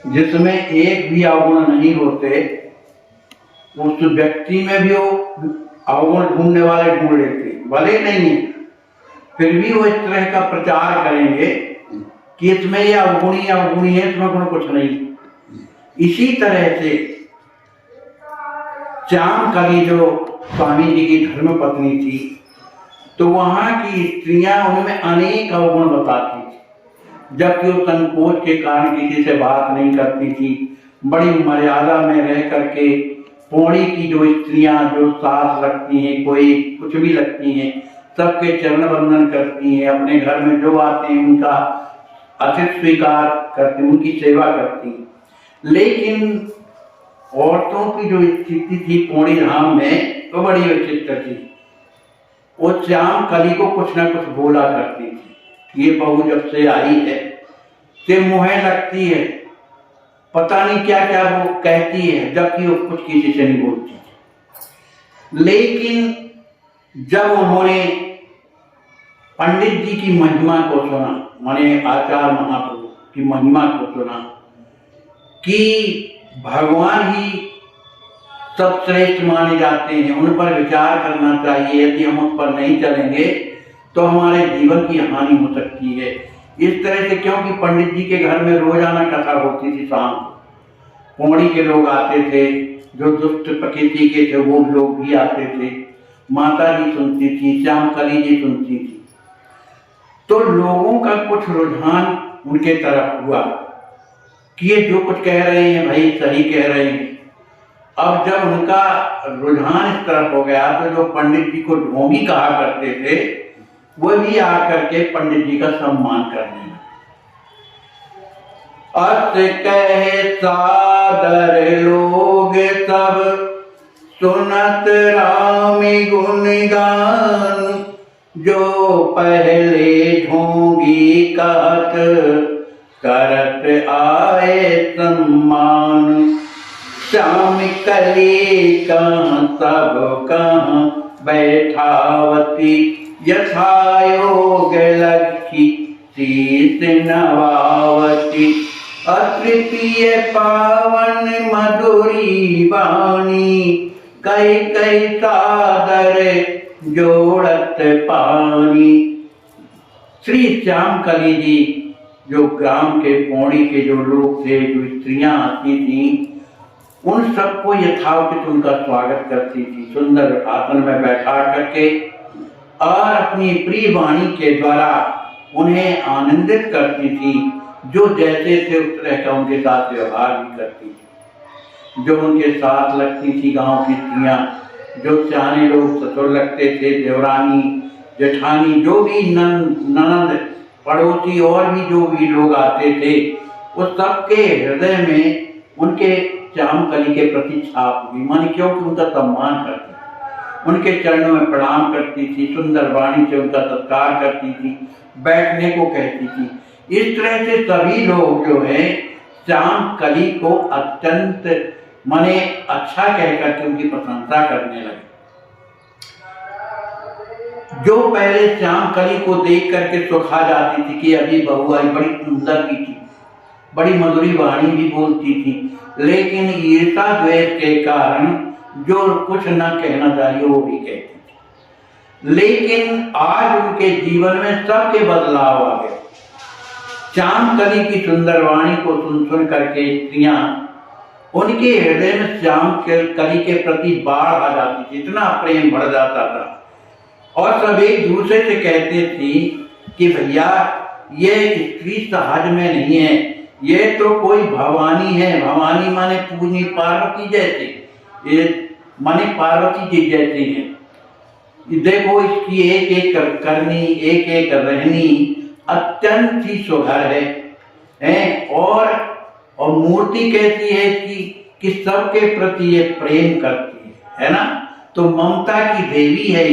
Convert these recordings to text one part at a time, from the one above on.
जिसमें एक भी अवगुण नहीं होते, उस व्यक्ति में भी वो अवगुण ढूंढने वाले ढूंढ लेते, भले नहीं है फिर भी वो इस तरह का प्रचार करेंगे कि इसमें ये अवगुणी है, इसमें गुण कुछ नहीं। इसी तरह से श्यामकली जो स्वामी जी की धर्म पत्नी थी, तो वहां की स्त्रियां उनमें अनेक अवगुण बताती थी, जबकि वो संकोच के कारण किसी से बात नहीं करती थी। बड़ी मर्यादा में रह करके पौड़ी की जो स्त्रियां जो सास लगती हैं, कोई कुछ भी लगती हैं, सबके चरण वंदन करती हैं, अपने घर में जो आते हैं उनका अतिथि स्वीकार करती, उनकी सेवा करती। लेकिन औरतों की जो स्थिति थी पौड़ी धाम में तो बड़ी विचित्र थी। वो श्यामकली को कुछ ना कुछ बोला करती थी। ये बहू जब से आई है ते मुँह लगती है, पता नहीं क्या क्या वो कहती है, जबकि वो कुछ किसी से नहीं बोलती। लेकिन जब उन्होंने पंडित जी की महिमा को सुना, माने आचार्य महाप्रभु की महिमा को सुना कि भगवान ही सब श्रेष्ठ माने जाते हैं, उन पर विचार करना चाहिए, यदि हम उस पर नहीं चलेंगे तो हमारे जीवन की हानि हो सकती है। इस तरह से, क्योंकि पंडित जी के घर में रोजाना कथा होती थी, शाम को पौड़ी के लोग आते थे, जो दुष्ट प्रकृति के थे वो लोग भी आते थे, माता जी सुनती थी, श्यामकली जी सुनती थी। तो लोगों का कुछ रुझान उनके तरफ हुआ कि ये जो कुछ कह रहे हैं भाई सही कह रहे हैं। अब जब उनका रुझान इस तरफ हो गया तो जो पंडित जी को ढोंगी कहा करते थे वो भी आकर के पंडित जी का सम्मान करने लगे। अत कहे सादर लोग सब सुनत रामी गुणगान, जो पहले ढोंगी कहत करत आए सम्मान। श्यामकली कहाँ सब कहाँ बैठावती, यथायोग लखी शीस नवावती। अतृप्य पावन मधुरी वाणी, कई कई सादर जोड़त पानी। श्री श्यामकली जी जो ग्राम के पौड़ी के जो लोग थे, जो स्त्रियां आती थी, उन सबको यथावत उनका स्वागत करती थी, सुंदर आसन में बैठा करके, और अपनी प्रिय वाणी के द्वारा उन्हें आनंदित करती थी। जो जैसे थे उस तरह का उनके साथ व्यवहार भी करती थी। जो उनके साथ लगती थी गांव की स्त्रियां, जो सियाने लोग ससुर लगते थे, देवरानी जेठानी, जो भी ननद पड़ोसी और भी जो भी लोग आते थे, उस सबके हृदय में उनके श्यामकली के प्रति छाप हुई। मानी क्योंकि उनका सम्मान करती थी, उनके चरणों में प्रणाम करती थी, सुंदर वाणी से उनका सत्कार करती थी, बैठने को कहती थी। इस तरह से सभी लोग जो है श्यामकली को अत्यंत माने अच्छा कहकर के उनकी प्रशंसा करने लगे। जो पहले श्यामकली को देख करके सुखा जाती थी कि अभी बहू आई, बड़ी सुंदर भी थी, बड़ी मधुरी वाणी भी बोलती थी, लेकिन ईर्षा द्वेष के कारण जो कुछ न कहना चाहिए वो भी कहती थी। लेकिन आज उनके जीवन में सबके बदलाव आ गए। श्यामकली की सुंदर वाणी को सुन सुन करके स्त्रियां, उनके हृदय में श्यामकली के प्रति बाढ़ आ जाती थी, इतना प्रेम बढ़ जाता था। और सब एक दूसरे से कहते थी कि भैया ये स्त्री सहज में नहीं है, ये तो कोई भवानी है। भवानी माने पूजनी पार्वती जैसी, ये माने पार्वती जी जैसी है। देखो इसकी एक एक करनी, एक एक रहनी अत्यंत ही सुघर है और मूर्ति कहती है कि सबके प्रति ये प्रेम करती है ना। तो ममता की देवी है।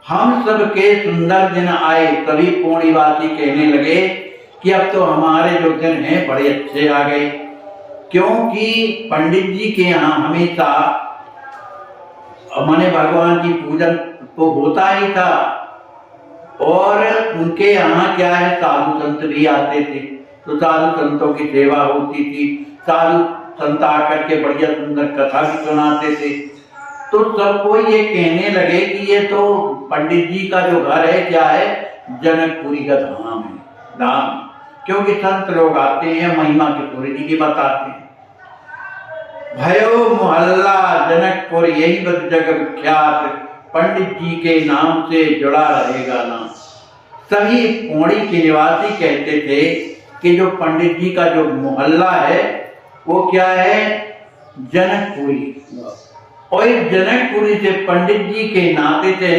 हम सबके सुंदर दिन आए, सभी पौड़ीवासी कहने लगे कि अब तो हमारे जो दिन हैं बड़े अच्छे आ गए, क्योंकि पंडित जी के यहाँ हमेशा माने भगवान की पूजन तो होता ही था, और उनके यहाँ क्या है साधु संत भी आते थे, तो साधु संतों की सेवा होती थी, साधु संत आकर के बढ़िया सुंदर कथा भी सुनाते थे। तो सबको ये कहने लगे कि ये तो पंडित जी का जो घर है क्या है, जनकपुरी का धाम है, धाम, क्योंकि संत लोग आते हैं महिमा किशोरी जी की बताते हैं। भयो मोहल्ला जनकपुर यही बस जग विख्यात, पंडित जी के नाम से जुड़ा रहेगा नाम। सभी पौड़ी के निवासी कहते थे कि जो पंडित जी का जो मोहल्ला है वो क्या है, जनकपुरी, और इस जनकपुरी से पंडित जी के नाते से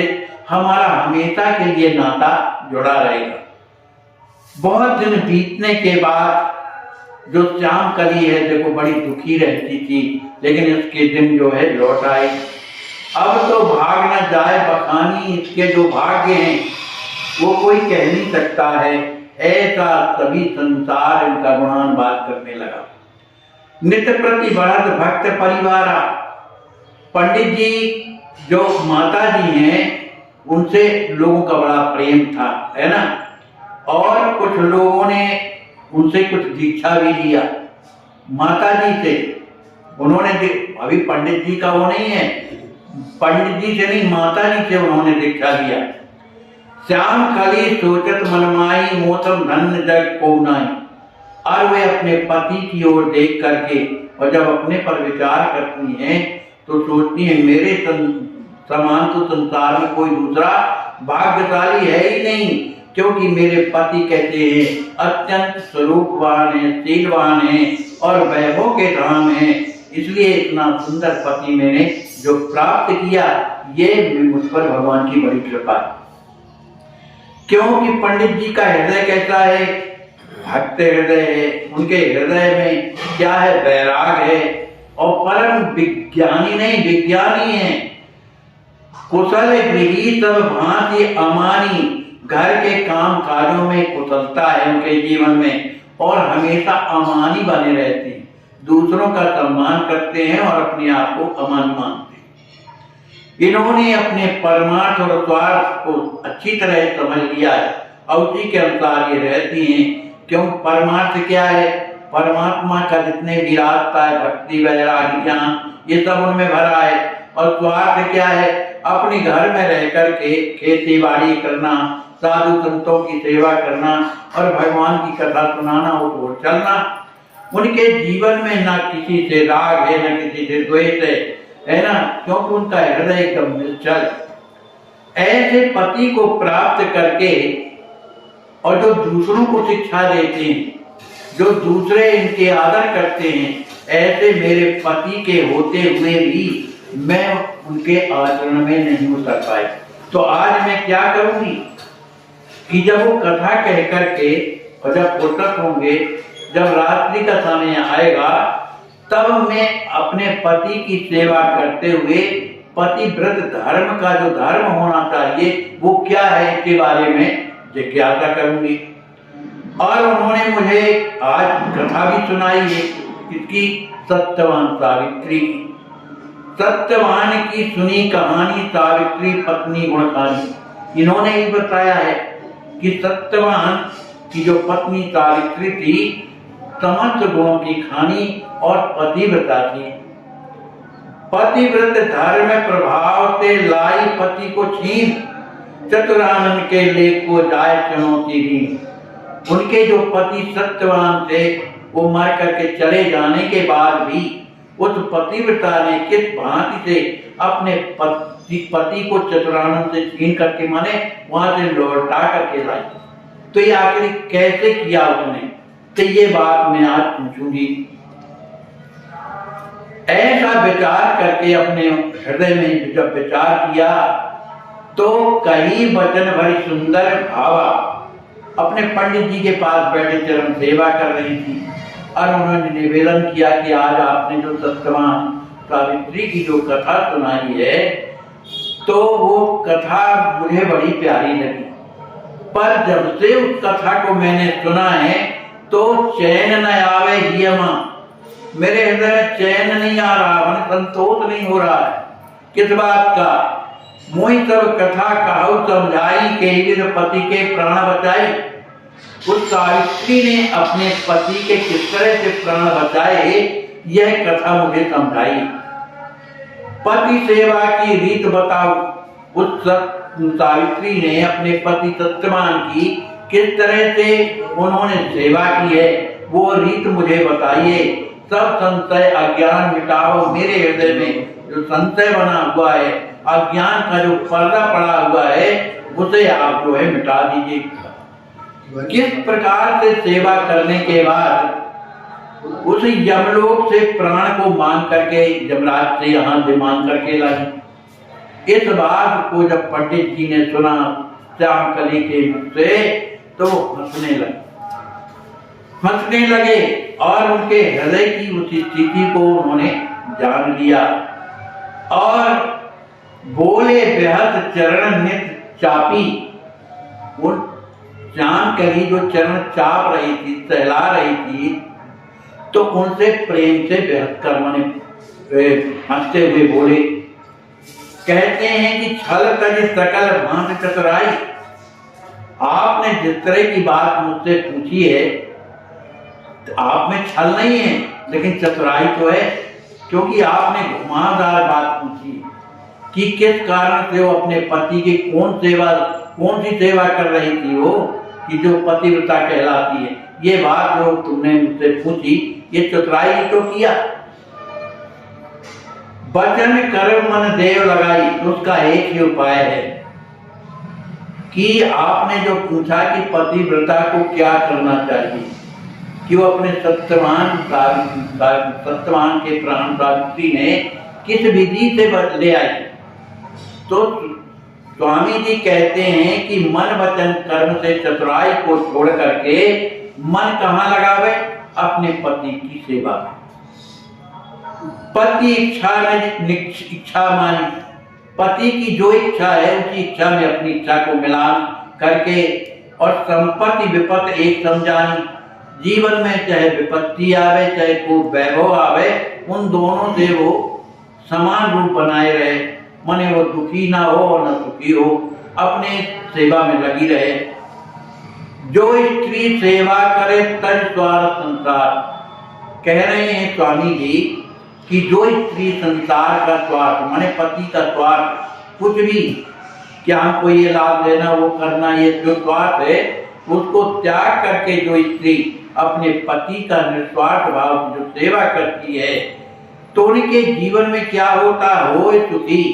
हमारा हमेशा के लिए नाता जुड़ा रहेगा। बहुत दिन बीतने के बाद जो श्याम कली है देखो बड़ी दुखी रहती थी, लेकिन इसके दिन जो है लौट आए। अब तो भाग न जाए बखानी, इसके जो भाग्य हैं वो कोई कह नहीं सकता है, ऐसा सभी संसार इनका गुणान बात करने लगा। नित्य प्रति बढ़त भक्त परिवारा, पंडित जी जो माता जी हैं उनसे लोगों का बड़ा प्रेम था, है ना, और कुछ लोगों ने उनसे कुछ दीक्षा भी लिया माता जी से। उन्होंने अभी पंडित जी का वो नहीं है, पंडित जी से नहीं माता जी से उन्होंने दीक्षा लिया। श्याम कली सोचत मनमाई, मोतम धन्य जग को नाई। और वे अपने पति की ओर देख करके और जब अपने पर विचार करती हैं तो सोचती हैं मेरे समान तो संसार में कोई दूसरा भाग्यशाली है ही नहीं, क्योंकि मेरे पति कहते हैं अत्यंत स्वरूपवान है, शीलवान है और वैभव के धाम है, इसलिए इतना सुंदर पति मैंने जो प्राप्त किया ये मुझ पर भगवान की बड़ी कृपा है। क्योंकि पंडित जी का हृदय कैसा है, भक्त हृदय है, उनके हृदय में क्या है, वैराग है, और परम विज्ञानी नहीं विज्ञानी है। कुशल गृही सब भांति अमानी, घर के काम काजों में कुशलता है उनके जीवन में, और हमेशा अमानी बने रहते हैं, दूसरों का सम्मान करते हैं और अपने आप को अमान मानते हैं। इन्होंने अपने परमार्थ और स्वार्थ को अच्छी तरह समझ लिया है और उसी के अनुसार ये रहती हैं। क्यों, परमार्थ क्या है, परमात्मा का जितने भी रास्ता है, भक्ति वैराग्य ज्ञान ये सब उनमें भरा है, और स्वार्थ क्या है, अपने घर में रह करके खेती बाड़ी करना, साधु संतों की सेवा करना और भगवान की कथा सुनाना और चलना। उनके जीवन में ना किसी से राग है ना किसी से द्वेष है ना, क्योंकि उनका हृदय एकदम निश्चल। ऐसे पति को प्राप्त करके और जो दूसरों को शिक्षा देते हैं, जो दूसरे इनके आदर करते हैं, ऐसे मेरे पति के होते हुए भी मैं उनके आचरण में नहीं उतर पाई। तो आज मैं क्या करूंगी कि जब वो कथा कह करके और जब फुर्सत होंगे, जब रात्रि का समय आएगा, तब मैं अपने पति की सेवा करते हुए पतिव्रत धर्म का जो धर्म होना चाहिए वो क्या है इसके बारे में जिज्ञासा करूंगी। और उन्होंने मुझे आज कथा भी सुनाई है इसकी, सत्यवान सावित्री की। सत्यवान की सुनी कहानी, सावित्री पत्नी गुणकारी। इन्होंने ही बताया है कि सत्यवान की जो पत्नी सावित्री थी समस्त गुणों की खानी और पतिव्रता थी। पतिव्रत धर्म प्रभाव से लाई पति को छीन, चतुरानन के लेख को जाय चुनौती दी। उनके जो पति सत्यवान थे वो मर करके चले जाने के बाद भी उस पतिव्रता ने किस भांति से अपने पति को चतुरानन से छीन करके माने वहां से लौटा करके लाई। तो ये आखिर कैसे किया उसने, तो ये बात मैं आज पूछूंगी। ऐसा विचार करके अपने हृदय में जब विचार किया तो कई वचन भरी सुंदर भावा अपने पंडित जी के पास बैठे चरण सेवा कर रही थी, और उन्होंने निवेदन किया कि आज आपने जो सत्यवान सावित्री की जो कथा सुनाई है तो वो कथा मुझे बड़ी प्यारी लगी, पर जब से उस कथा को मैंने सुना है तो चैन न आवे ही मां, मेरे हृदय में चैन नहीं आ रहा, मन संतोष नहीं हो रहा है। किस बात का, मोहि सब कथा कहु समझाई, के पति के प्राण बचाई। उस सावित्री ने अपने पति के किस तरह से प्राण बचाए, यह कथा मुझे समझाई। पति सेवा की रीत बताओ। उस सावित्री ने अपने पति सत्यवान की किस तरह से उन्होंने सेवा की है, वो रीत मुझे बताइए। सब संशय अज्ञान मिटाओ मेरे हृदय में। जो संशय बना हुआ है, अज्ञान का जो पर्दा पड़ा हुआ है, उसे आप जो है मिटा दीजिए। किस प्रकार से सेवा करने के बाद उस यमलोक से प्राण को मांग करके यमराज से यहाँ से मांग करके लाई। इस बात को जब पंडित जी ने सुना श्यामकली के मुख से, तो वो हंसने लगे और उनके हृदय की उस स्थिति को उन्होंने जान लिया और बोले, बेहद चरण नित चापी। उन श्यामकली जो चरण चाप रही थी, सहला रही थी, तो उनसे प्रेम से बेहद कर माने हंसते हुए बोले। कहते हैं कि छल तज सकल भांत चतुराई। आपने जिस तरह की बात मुझसे पूछी है, आप में छल नहीं है, लेकिन चतुराई तो है, क्योंकि आपने घुमावदार बात पूछी कि किस कारण से वो अपने पति की कौन सी सेवा कर रही थी, वो कि जो पतिव्रता कहलाती है। ये बात जो तुमने मुझसे पूछी, ये चतुराई तो किया। वचन कर्म मन देव लगाई, तो उसका एक ही उपाय है कि आपने जो पूछा कि पतिव्रता को क्या करना चाहिए, कि वो अपने सत्यवान के प्राण सावित्री ने किस विधि से ले आई। तो स्वामी जी कहते हैं कि मन वचन कर्म से चतुराई को छोड़ करके मन कहाँ लगावे? अपने पति की सेवा में। पति इच्छा मानी, पति की जो इच्छा है उसी इच्छा में अपनी इच्छा को मिलान करके, और संपत्ति विपत्ति एक समझानी। जीवन में चाहे विपत्ति आवे चाहे कोई वैभव आवे, उन दोनों से वो समान रूप बनाए रहे, माने वो दुखी ना हो और न सुखी हो, अपने सेवा में लगी रहे। जो स्त्री सेवा करे तज स्वार्थ संसार। कह रहे हैं स्वामी जी कि जो स्त्री संसार का स्वार्थ माने पति का स्वार्थ, कुछ भी क्या हमको ये लाभ लेना वो करना, ये जो स्वार्थ है उसको त्याग करके जो स्त्री अपने पति का निस्वार्थ भाव जो सेवा करती है, तो उनके जीवन में क्या होता हो सुखी,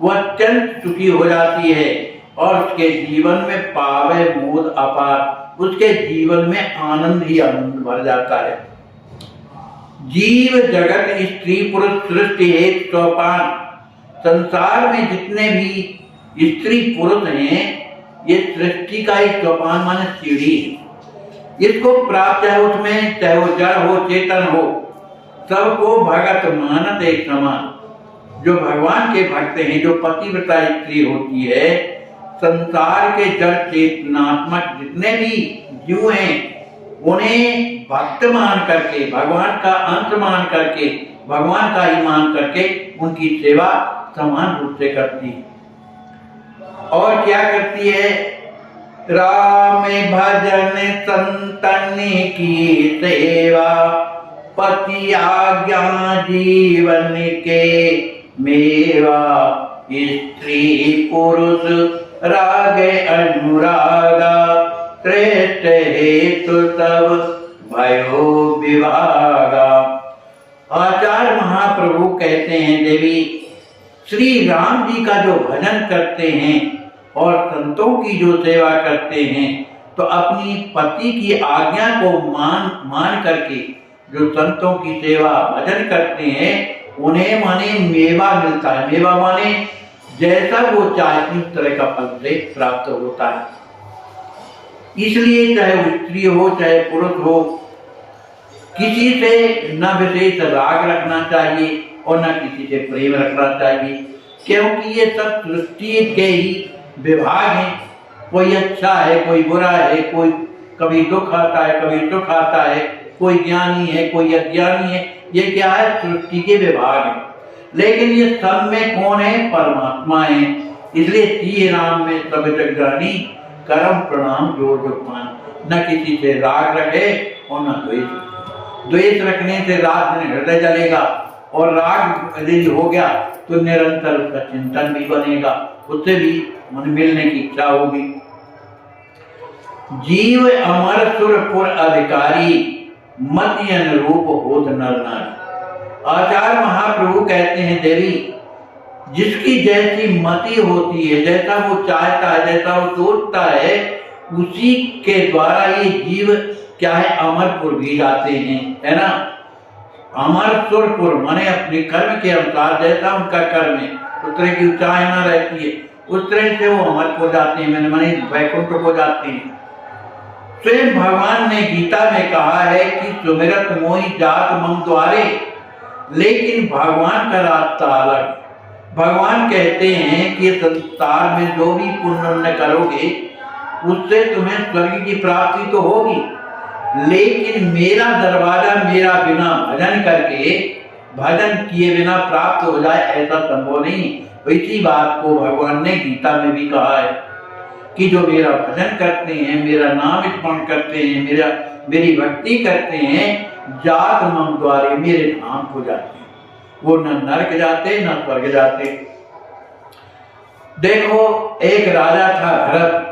वह अत्यंत सुखी हो जाती है और उसके जीवन में पावे मोद अपार, उसके जीवन में आनंद ही आनंद भर जाता है। जीव जगत स्त्री पुरुष सृष्टि एक चौपान। संसार में जितने भी स्त्री पुरुष हैं, ये सृष्टि का एक चौपान माने सीढ़ी है। इसको प्राप्त है, उसमें चाहे वो जड़ हो चेतन हो, सबको भगत मानत एक समान। जो भगवान के भक्त हैं, जो पतिव्रता स्त्री होती है, संसार के जड़ चेतनात्मक जितने भी जीव हैं, उन्हें भक्त मान करके, भगवान का अंश मान करके, भगवान का ही मान करके उनकी सेवा समान रूप से करती है। और क्या करती है? राम भजन संतन की सेवा, पति आज्ञा जीवन के मेवा। स्त्री पुरुष राग अनुरागा, श्रेष्ठ हेतु सब भयो विभागा। आचार्य महाप्रभु कहते हैं, देवी श्री राम जी का जो भजन करते हैं और संतों की जो सेवा करते हैं, तो अपनी पति की आज्ञा को मान करके जो संतों की सेवा भजन करते हैं, उन्हें माने मेवा मिलता है। मेवा माने जैसा वो चाहती उस तरह का फल से प्राप्त होता है। इसलिए चाहे वो स्त्री हो चाहे पुरुष हो, किसी से न विशेष राग रखना चाहिए और न किसी से प्रेम रखना चाहिए, क्योंकि ये सब सृष्टि के ही विभाग हैं। कोई अच्छा है, कोई बुरा है, कोई कभी दुख आता है, कभी सुख आता है, कोई ज्ञानी है, कोई अज्ञानी है। ये क्या है? सृष्टि के विभाग है। लेकिन ये सब में कौन है? परमात्मा है। इसलिए श्री राम में सब जग जानी, करम प्रणाम जो जो मान। न किसी से राग रखे और न द्वेष। द्वेष रखने से रात दिन हृदय जलेगा, और राग यदि हो गया तो निरंतर उसका चिंतन भी बनेगा, उससे भी मन मिलने की इच्छा होगी। जीव अमर सुरपुर अधिकारी, मति अनुरूप होत नर नारी। आचार्य महाप्रभु कहते हैं, देवी जिसकी जैसी मति होती है, जैसा वो चाहता है, जैसा वो सोचता है, उसी के द्वारा ये जीव क्या है, अमरपुर भी जाते हैं, है ना। अमर सुरपुर माने अपने कर्म के अनुसार, जैसा उनका कर्म है उस तरह की ऊंचाई न रहती है, उस तरह से वो अमरपुर जाते हैं, मैंने माने वैकुंठ को जाते हैं। स्वयं भगवान ने गीता में कहा है कि सुमिरत मोहि जात मम द्वारे, लेकिन भगवान का रास्ता अलग। भगवान कहते हैं कि संसार में जो भी पुण्य करोगे उससे तुम्हें स्वर्ग की प्राप्ति तो होगी, लेकिन मेरा दरवाजा मेरा बिना भजन करके, भजन किए बिना प्राप्त हो जाए ऐसा संभव नहीं। इसी बात को भगवान ने गीता में भी कहा है कि जो मेरा भजन करते हैं, मेरा नाम स्मरण करते हैं, मेरी भक्ति करते हैं, जात मम द्वारे, मेरे धाम को जाते हैं। वो न नरक जाते न स्वर्ग जाते। देखो एक राजा था भरत।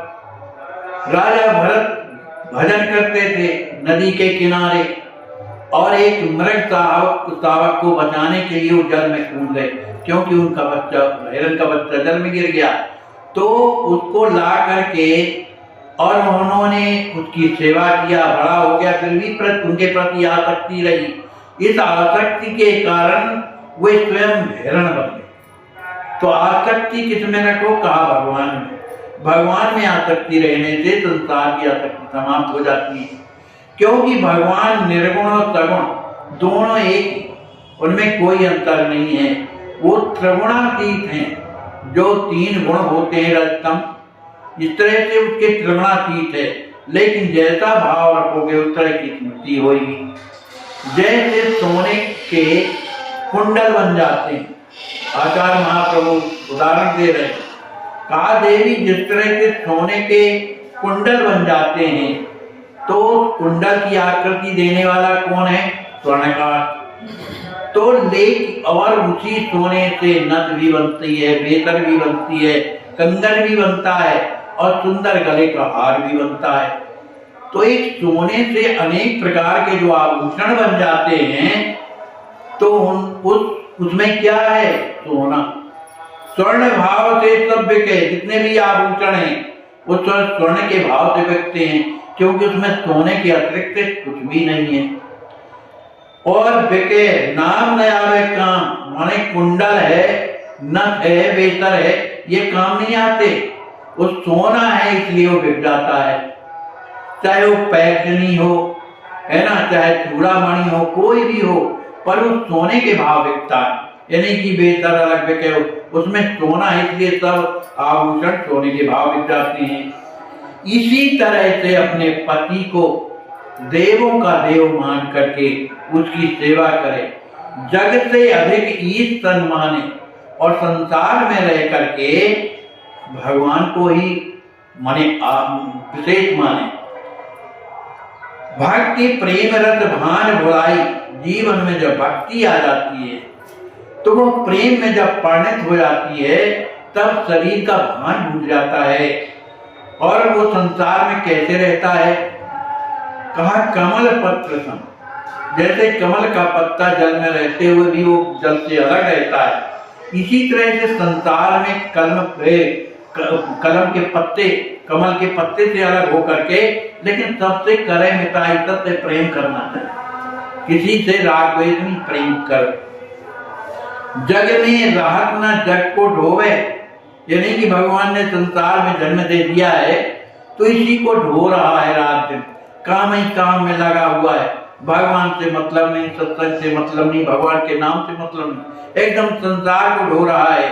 राजा भरत भजन करते थे नदी के किनारे, और एक मृग शावक को बचाने के लिए वो जल में कूद गए, क्योंकि उनका बच्चा, हिरण का बच्चा जल में गिर गया। तो उसको ला करके और उन्होंने उसकी सेवा किया, बड़ा हो गया, फिर भी उनके प्रति आसक्ति रही। इस आसक्ति के कारण वे स्वयं हिरण बन गए। तो आसक्ति किसमें रखो, कहा भगवान में। भगवान में आसक्ति रहने से संसार की आसक्ति समाप्त हो जाती है, क्योंकि भगवान निर्गुण और सगुण दोनों एक, उनमें कोई अंतर नहीं है। वो त्रिगुणातीत हैं। जो तीन गुण होते हैं रजतम, इस तरह से उसके त्रिगुणातीत है, लेकिन जैसा भाव रखोगे उस तरह की स्मृति होगी। जैसे सोने के कुंडल बन जाते हैं, आचार्य महाप्रभु उदाहरण दे रहे हैं, कहा देवी जिस तरह से सोने के कुंडल बन जाते हैं, तो कुंडल की आकृति देने वाला कौन है, स्वर्णकार। तो लेक और उसी सोने से नथ भी बनती है, बेतर भी बनती है, कंगन भी बनता है, और सुंदर गले का हार भी बनता है। तो एक सोने से अनेक प्रकार के जो आभूषण बन जाते हैं, तो उसमें क्या है, सोना। स्वर्ण भाव से सब बिके, जितने भी आभूषण हैं वो स्वर्ण के भाव से बिकते हैं, क्योंकि उसमें सोने के अतिरिक्त कुछ भी नहीं है। और बिके नाम न आवे काम, माने कुंडल है, नथ है, बेतर है, ये काम नहीं आते। वो सोना है इसलिए वो बिक जाता है, चाहे वो पैजनी हो, है ना, चाहे चूड़ामणि हो, कोई भी हो, पर वो सोने के भाव बिकता है। यानी कि बेहतर अलग बिके हो, उसमें सोना है इसलिए सब आभूषण सोने के भाव बिक जाते हैं। इसी तरह से अपने पति को देवों का देव मान करके उसकी सेवा करे, जग से अधिक ईश तन माने, और संसार में रह करके भगवान को ही माने, विशेष माने। भक्ति प्रेम रस भान भुलाई, जीवन में जब भक्ति आ जाती है तो वो प्रेम में जब परिणत हो जाती है, तब शरीर का भान भूल जाता है, और वो संसार में कैसे रहता है, कहा कमल पत्र सम, जैसे कमल का पत्ता जल में रहते हुए भी वो जल से अलग रहता है, इसी तरह से संसार में कलम के पत्ते, कमल के पत्ते से अलग होकर के, लेकिन सबसे करे मिताई, सबसे प्रेम करना है, किसी से राग द्वेष नहीं, प्रेम कर। जग में राहत न जग को ढोवे, यानी कि भगवान ने संसार में जन्म दे दिया है तो इसी को ढो रहा है रात दिन, काम ही काम में लगा हुआ है, भगवान से मतलब नहीं, सत्संग से मतलब नहीं, भगवान के नाम से मतलब नहीं, एकदम संसार को ढो रहा है।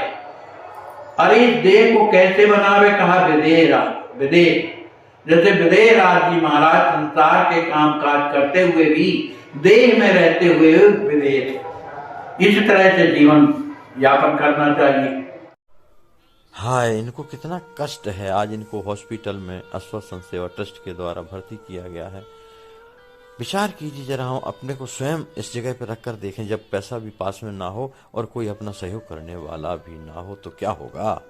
अरे इस देह को कैसे बनावे, कहा विदेह, जैसे विदेह राज जी महाराज संसार के काम काज करते हुए भी देह में रहते हुए विदेह, इस तरह से जीवन यापन करना चाहिए। हाय, इनको कितना कष्ट है। आज इनको हॉस्पिटल में आश्वासन सेवा ट्रस्ट के द्वारा भर्ती किया गया है। विचार कीजिए जरा, हम अपने को स्वयं इस जगह पर रखकर देखें, जब पैसा भी पास में ना हो और कोई अपना सहयोग करने वाला भी ना हो तो क्या होगा।